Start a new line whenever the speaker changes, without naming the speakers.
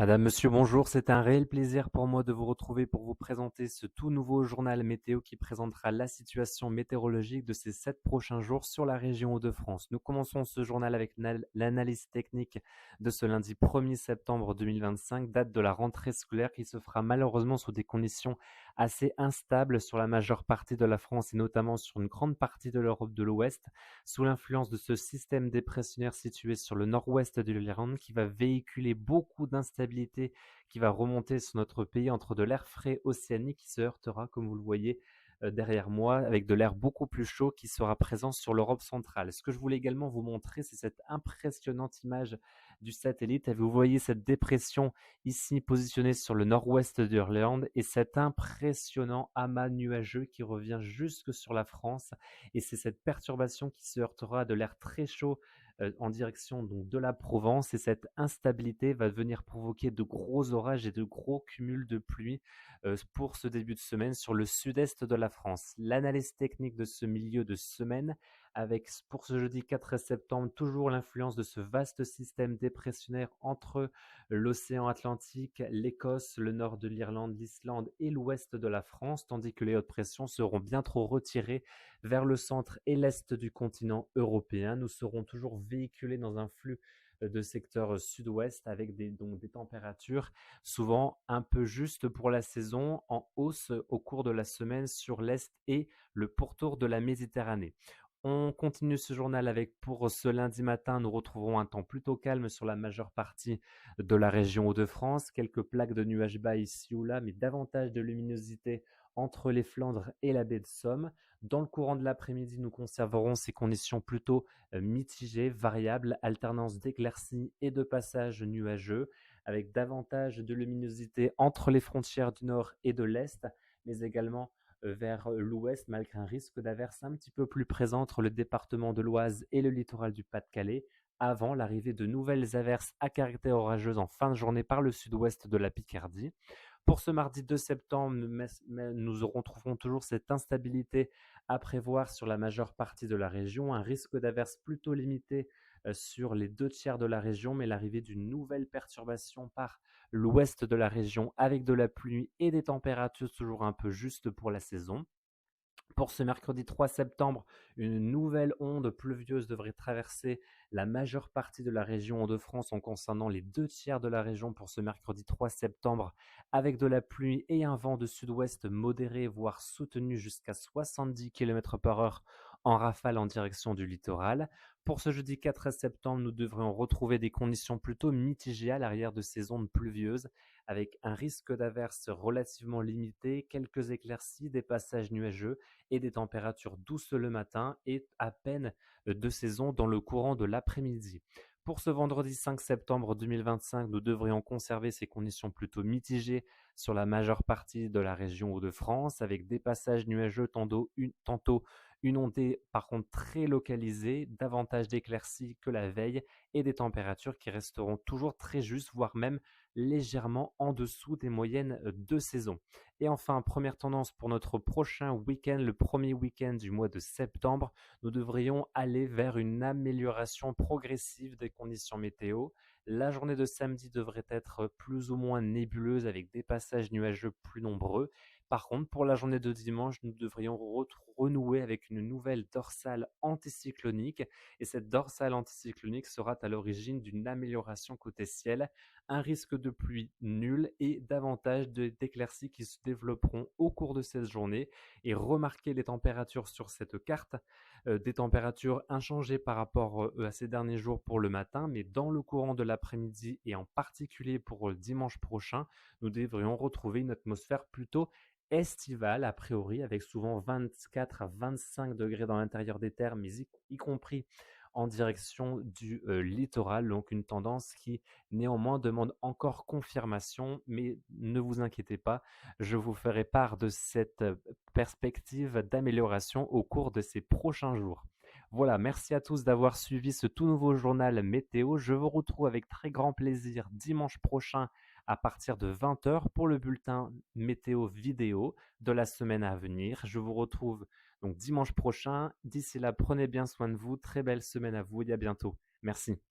Madame, monsieur, bonjour. C'est un réel plaisir pour moi de vous retrouver pour vous présenter ce tout nouveau journal météo qui présentera la situation météorologique de ces 7 prochains jours sur la région Hauts-de-France. Nous commençons ce journal avec l'analyse technique de ce lundi 1er septembre 2025, date de la rentrée scolaire qui se fera malheureusement sous des conditions assez instables sur la majeure partie de la France et notamment sur une grande partie de l'Europe de l'Ouest, sous l'influence de ce système dépressionnaire situé sur le nord-ouest de l'Irlande qui va véhiculer beaucoup d'instabilité qui va remonter sur notre pays entre de l'air frais océanique qui se heurtera, comme vous le voyez derrière moi, avec de l'air beaucoup plus chaud qui sera présent sur l'Europe centrale. Ce que je voulais également vous montrer, c'est cette impressionnante image du satellite. Et vous voyez cette dépression ici positionnée sur le nord-ouest d'Irlande et cet impressionnant amas nuageux qui revient jusque sur la France. Et c'est cette perturbation qui se heurtera à de l'air très chaud en direction donc de la Provence et cette instabilité va venir provoquer de gros orages et de gros cumuls de pluie pour ce début de semaine sur le sud-est de la France. L'analyse technique de ce milieu de semaine avec pour ce jeudi 4 septembre toujours l'influence de ce vaste système dépressionnaire entre l'océan Atlantique, l'Écosse, le nord de l'Irlande, l'Islande et l'ouest de la France, tandis que les hautes pressions seront bien trop retirées vers le centre et l'est du continent européen. Nous serons toujours véhiculés dans un flux de secteur sud-ouest avec donc des températures souvent un peu justes pour la saison, en hausse au cours de la semaine sur l'est et le pourtour de la Méditerranée. On continue ce journal avec pour ce lundi matin, nous retrouverons un temps plutôt calme sur la majeure partie de la région Hauts-de-France, quelques plaques de nuages bas ici ou là, mais davantage de luminosité entre les Flandres et la baie de Somme. Dans le courant de l'après-midi, nous conserverons ces conditions plutôt mitigées, variables, alternance d'éclaircies et de passages nuageux, avec davantage de luminosité entre les frontières du nord et de l'est, mais également vers l'ouest, malgré un risque d'averse un petit peu plus présent entre le département de l'Oise et le littoral du Pas-de-Calais, avant l'arrivée de nouvelles averses à caractère orageuse en fin de journée par le sud-ouest de la Picardie. Pour ce mardi 2 septembre, nous retrouverons toujours cette instabilité à prévoir sur la majeure partie de la région, un risque d'averse plutôt limité sur les 2 tiers de la région, mais l'arrivée d'une nouvelle perturbation par l'ouest de la région avec de la pluie et des températures toujours un peu justes pour la saison. Pour ce mercredi 3 septembre, une nouvelle onde pluvieuse devrait traverser la majeure partie de la région Hauts-de-France en concernant les 2 tiers de la région pour ce mercredi 3 septembre, avec de la pluie et un vent de sud-ouest modéré, voire soutenu jusqu'à 70 km par heure en rafale en direction du littoral. Pour ce jeudi 4 septembre, nous devrions retrouver des conditions plutôt mitigées à l'arrière de ces ondes pluvieuses, avec un risque d'averse relativement limité, quelques éclaircies, des passages nuageux et des températures douces le matin et à peine de saison dans le courant de l'après-midi. Pour ce vendredi 5 septembre 2025, nous devrions conserver ces conditions plutôt mitigées sur la majeure partie de la région Hauts-de-France, avec des passages nuageux tantôt une ondée par contre très localisée, davantage d'éclaircies que la veille et des températures qui resteront toujours très justes, voire même légèrement en dessous des moyennes de saison. Et enfin, première tendance pour notre prochain week-end, le premier week-end du mois de septembre, nous devrions aller vers une amélioration progressive des conditions météo. La journée de samedi devrait être plus ou moins nébuleuse avec des passages nuageux plus nombreux. Par contre, pour la journée de dimanche, nous devrions renouer avec une nouvelle dorsale anticyclonique et cette dorsale anticyclonique sera à l'origine d'une amélioration côté ciel, un risque de pluie nul et davantage d'éclaircies qui se développeront au cours de cette journée. Et remarquez les températures sur cette carte, des températures inchangées par rapport à ces derniers jours pour le matin, mais dans le courant de l'après-midi et en particulier pour le dimanche prochain, nous devrions retrouver une atmosphère plutôt estivale a priori, avec souvent 24 à 25 degrés dans l'intérieur des terres, mais y compris en direction du littoral, donc une tendance qui néanmoins demande encore confirmation, mais ne vous inquiétez pas, je vous ferai part de cette perspective d'amélioration au cours de ces prochains jours. Voilà, merci à tous d'avoir suivi ce tout nouveau journal météo. Je vous retrouve avec très grand plaisir dimanche prochain à partir de 20 h pour le bulletin météo vidéo de la semaine à venir. Je vous retrouve donc dimanche prochain. D'ici là, prenez bien soin de vous. Très belle semaine à vous et à bientôt. Merci.